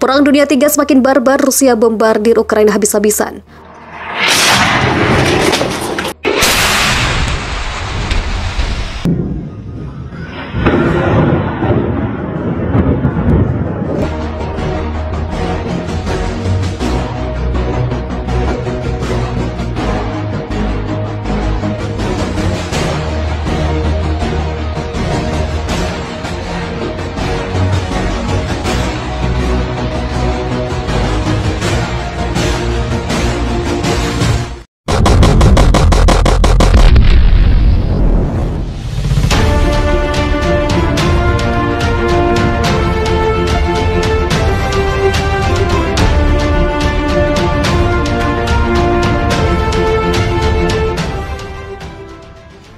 Perang Dunia III semakin barbar, Rusia bombardir Ukraina habis-habisan.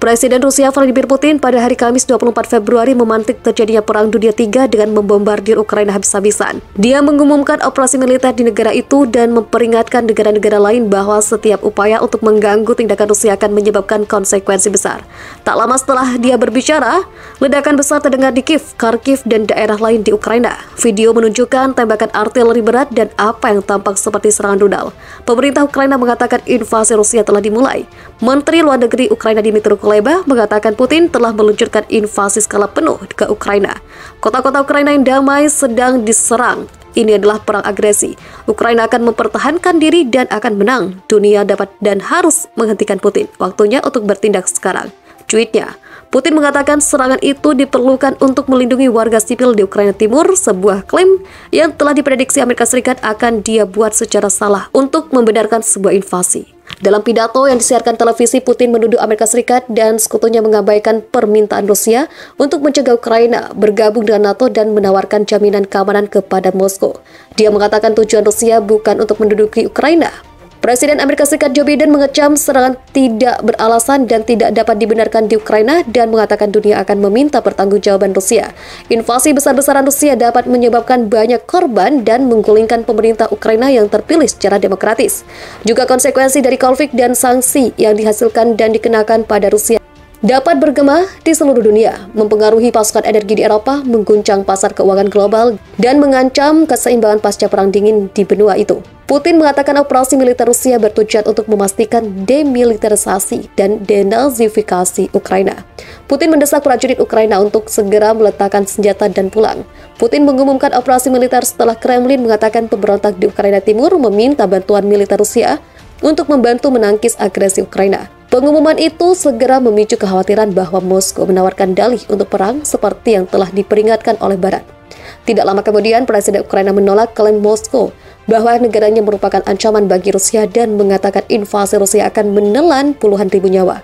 Presiden Rusia Vladimir Putin pada hari Kamis 24 Februari memantik terjadinya Perang Dunia III dengan membombardir Ukraina habis-habisan. Dia mengumumkan operasi militer di negara itu dan memperingatkan negara-negara lain bahwa setiap upaya untuk mengganggu tindakan Rusia akan menyebabkan konsekuensi besar. Tak lama setelah dia berbicara, ledakan besar terdengar di Kiev, Kharkiv, dan daerah lain di Ukraina. Video menunjukkan tembakan artileri berat dan apa yang tampak seperti serangan rudal. Pemerintah Ukraina mengatakan invasi Rusia telah dimulai. Menteri Luar Negeri Ukraina Dmytro Kuleba mengatakan Putin telah meluncurkan invasi skala penuh ke Ukraina. Kota-kota Ukraina yang damai sedang diserang. Ini adalah perang agresi. Ukraina akan mempertahankan diri dan akan menang. Dunia dapat dan harus menghentikan Putin. Waktunya untuk bertindak sekarang. Cuitnya, Putin mengatakan serangan itu diperlukan untuk melindungi warga sipil di Ukraina Timur, sebuah klaim yang telah diprediksi Amerika Serikat akan dia buat secara salah untuk membenarkan sebuah invasi. Dalam pidato yang disiarkan televisi, Putin menuduh Amerika Serikat dan sekutunya mengabaikan permintaan Rusia untuk mencegah Ukraina bergabung dengan NATO dan menawarkan jaminan keamanan kepada Moskow. Dia mengatakan tujuan Rusia bukan untuk menduduki Ukraina. Presiden Amerika Serikat Joe Biden mengecam serangan tidak beralasan dan tidak dapat dibenarkan di Ukraina dan mengatakan dunia akan meminta pertanggungjawaban Rusia. Invasi besar-besaran Rusia dapat menyebabkan banyak korban dan menggulingkan pemerintah Ukraina yang terpilih secara demokratis. Juga konsekuensi dari konflik dan sanksi yang dihasilkan dan dikenakan pada Rusia dapat bergema di seluruh dunia, mempengaruhi pasokan energi di Eropa, mengguncang pasar keuangan global, dan mengancam keseimbangan pasca Perang Dingin di benua itu. Putin mengatakan operasi militer Rusia bertujuan untuk memastikan demilitarisasi dan denazifikasi Ukraina. Putin mendesak prajurit Ukraina untuk segera meletakkan senjata dan pulang. Putin mengumumkan operasi militer setelah Kremlin mengatakan pemberontak di Ukraina Timur meminta bantuan militer Rusia untuk membantu menangkis agresi Ukraina. Pengumuman itu segera memicu kekhawatiran bahwa Moskow menawarkan dalih untuk perang seperti yang telah diperingatkan oleh Barat. Tidak lama kemudian, Presiden Ukraina menolak klaim Moskow bahwa negaranya merupakan ancaman bagi Rusia dan mengatakan invasi Rusia akan menelan puluhan ribu nyawa.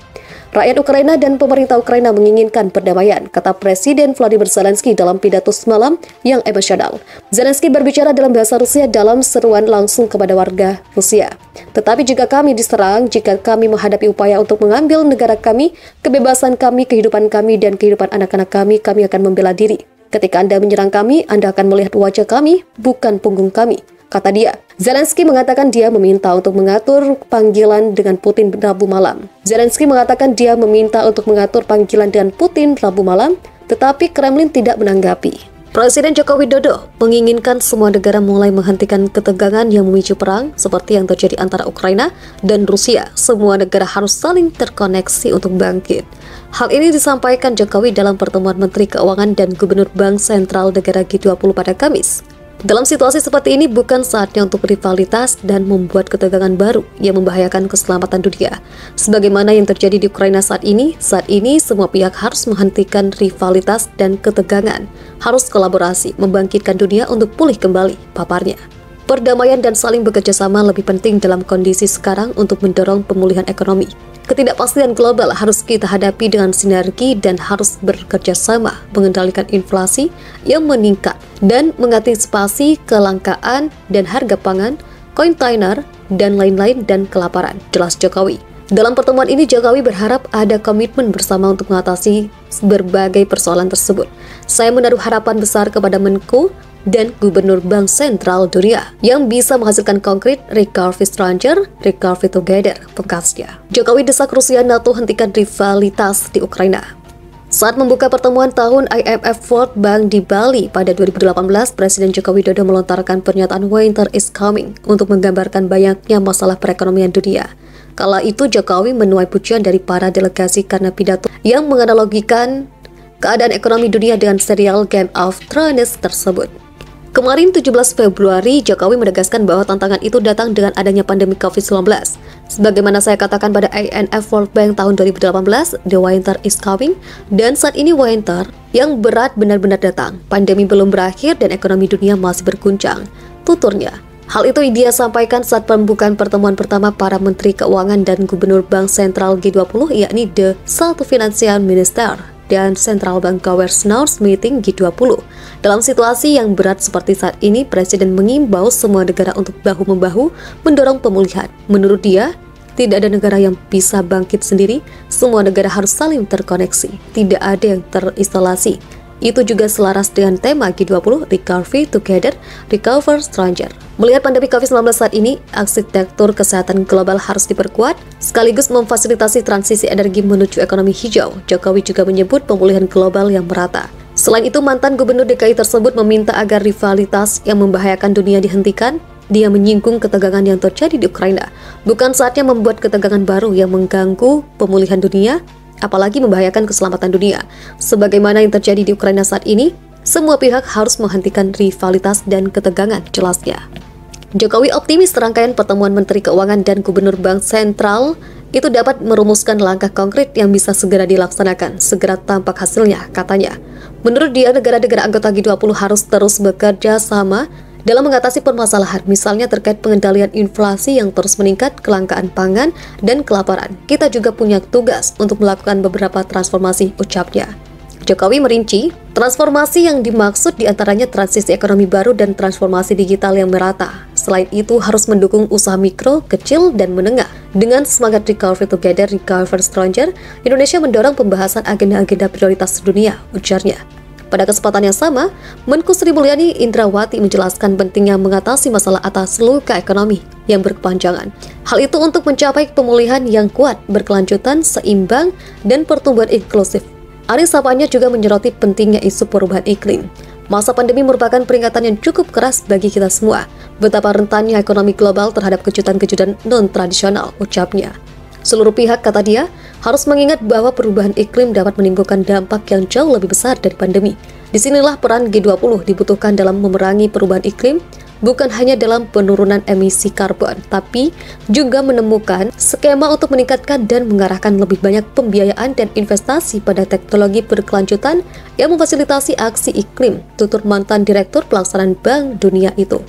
Rakyat Ukraina dan pemerintah Ukraina menginginkan perdamaian, kata Presiden Volodymyr Zelensky dalam pidato semalam yang emosional. Zelensky berbicara dalam bahasa Rusia dalam seruan langsung kepada warga Rusia. Tetapi jika kami diserang, jika kami menghadapi upaya untuk mengambil negara kami, kebebasan kami, kehidupan kami, dan kehidupan anak-anak kami akan membela diri. Ketika Anda menyerang kami, Anda akan melihat wajah kami, bukan punggung kami, kata dia. Zelensky mengatakan dia meminta untuk mengatur panggilan dengan Putin Rabu malam. Zelensky mengatakan dia meminta untuk mengatur panggilan dengan Putin Rabu malam, tetapi Kremlin tidak menanggapi. Presiden Joko Widodo menginginkan semua negara mulai menghentikan ketegangan yang memicu perang seperti yang terjadi antara Ukraina dan Rusia. Semua negara harus saling terkoneksi untuk bangkit. Hal ini disampaikan Jokowi dalam pertemuan Menteri Keuangan dan Gubernur Bank Sentral negara G20 pada Kamis. Dalam situasi seperti ini bukan saatnya untuk rivalitas dan membuat ketegangan baru yang membahayakan keselamatan dunia. Sebagaimana yang terjadi di Ukraina saat ini semua pihak harus menghentikan rivalitas dan ketegangan. Harus kolaborasi, membangkitkan dunia untuk pulih kembali, paparnya. Perdamaian dan saling bekerja sama lebih penting dalam kondisi sekarang untuk mendorong pemulihan ekonomi. Ketidakpastian global harus kita hadapi dengan sinergi dan harus bekerja sama mengendalikan inflasi yang meningkat dan mengantisipasi kelangkaan dan harga pangan, kontainer, dan lain-lain dan kelaparan, jelas Jokowi. Dalam pertemuan ini, Jokowi berharap ada komitmen bersama untuk mengatasi berbagai persoalan tersebut. Saya menaruh harapan besar kepada Menko dan Gubernur Bank Sentral Dunia yang bisa menghasilkan konkret recovery stronger, recovery together, pungkasnya. Jokowi desak Rusia NATO hentikan rivalitas di Ukraina. Saat membuka pertemuan tahun IMF World Bank di Bali pada 2018, Presiden Joko Widodo melontarkan pernyataan "Winter is coming" untuk menggambarkan banyaknya masalah perekonomian dunia. Kala itu Jokowi menuai pujian dari para delegasi karena pidato yang menganalogikan keadaan ekonomi dunia dengan serial Game of Thrones tersebut. Kemarin 17 Februari, Jokowi menegaskan bahwa tantangan itu datang dengan adanya pandemi COVID-19. Sebagaimana saya katakan pada IMF World Bank tahun 2018, the winter is coming, dan saat ini winter yang berat benar-benar datang. Pandemi belum berakhir dan ekonomi dunia masih berguncang, tuturnya. Hal itu dia sampaikan saat pembukaan pertemuan pertama para Menteri Keuangan dan Gubernur Bank Sentral G20, yakni The Satu Financial Minister dan Central Bank Governors Meeting G20. Dalam situasi yang berat seperti saat ini, Presiden mengimbau semua negara untuk bahu-membahu mendorong pemulihan. Menurut dia, tidak ada negara yang bisa bangkit sendiri, semua negara harus saling terkoneksi, tidak ada yang terisolasi. Itu juga selaras dengan tema G20, Recovery Together, Recover Stronger. Melihat pandemi COVID-19 saat ini, arsitektur kesehatan global harus diperkuat, sekaligus memfasilitasi transisi energi menuju ekonomi hijau. Jokowi juga menyebut pemulihan global yang merata. Selain itu, mantan Gubernur DKI tersebut meminta agar rivalitas yang membahayakan dunia dihentikan. Dia menyinggung ketegangan yang terjadi di Ukraina. Bukan saatnya membuat ketegangan baru yang mengganggu pemulihan dunia, apalagi membahayakan keselamatan dunia. Sebagaimana yang terjadi di Ukraina saat ini, semua pihak harus menghentikan rivalitas dan ketegangan, jelasnya. Jokowi optimis rangkaian pertemuan Menteri Keuangan dan Gubernur Bank Sentral itu dapat merumuskan langkah konkret yang bisa segera dilaksanakan, segera tampak hasilnya, katanya. Menurut dia, negara-negara anggota G20 harus terus bekerja sama dalam mengatasi permasalahan, misalnya terkait pengendalian inflasi yang terus meningkat, kelangkaan pangan, dan kelaparan. Kita juga punya tugas untuk melakukan beberapa transformasi, ucapnya. Jokowi merinci, transformasi yang dimaksud diantaranya transisi ekonomi baru dan transformasi digital yang merata. Selain itu, harus mendukung usaha mikro, kecil, dan menengah. Dengan semangat Recovery Together, Recover Stronger, Indonesia mendorong pembahasan agenda-agenda prioritas dunia, ujarnya. Pada kesempatan yang sama, Menku Sri Mulyani Indrawati menjelaskan pentingnya mengatasi masalah atas luka ekonomi yang berkepanjangan. Hal itu untuk mencapai pemulihan yang kuat, berkelanjutan, seimbang, dan pertumbuhan inklusif. Aris Sapanya juga menyoroti pentingnya isu perubahan iklim. Masa pandemi merupakan peringatan yang cukup keras bagi kita semua. Betapa rentannya ekonomi global terhadap kejutan-kejutan non-tradisional, ucapnya. Seluruh pihak, kata dia, harus mengingat bahwa perubahan iklim dapat menimbulkan dampak yang jauh lebih besar dari pandemi. Disinilah peran G20 dibutuhkan dalam memerangi perubahan iklim, bukan hanya dalam penurunan emisi karbon, tapi juga menemukan skema untuk meningkatkan dan mengarahkan lebih banyak pembiayaan dan investasi pada teknologi berkelanjutan yang memfasilitasi aksi iklim, tutur mantan Direktur Pelaksanaan Bank Dunia itu.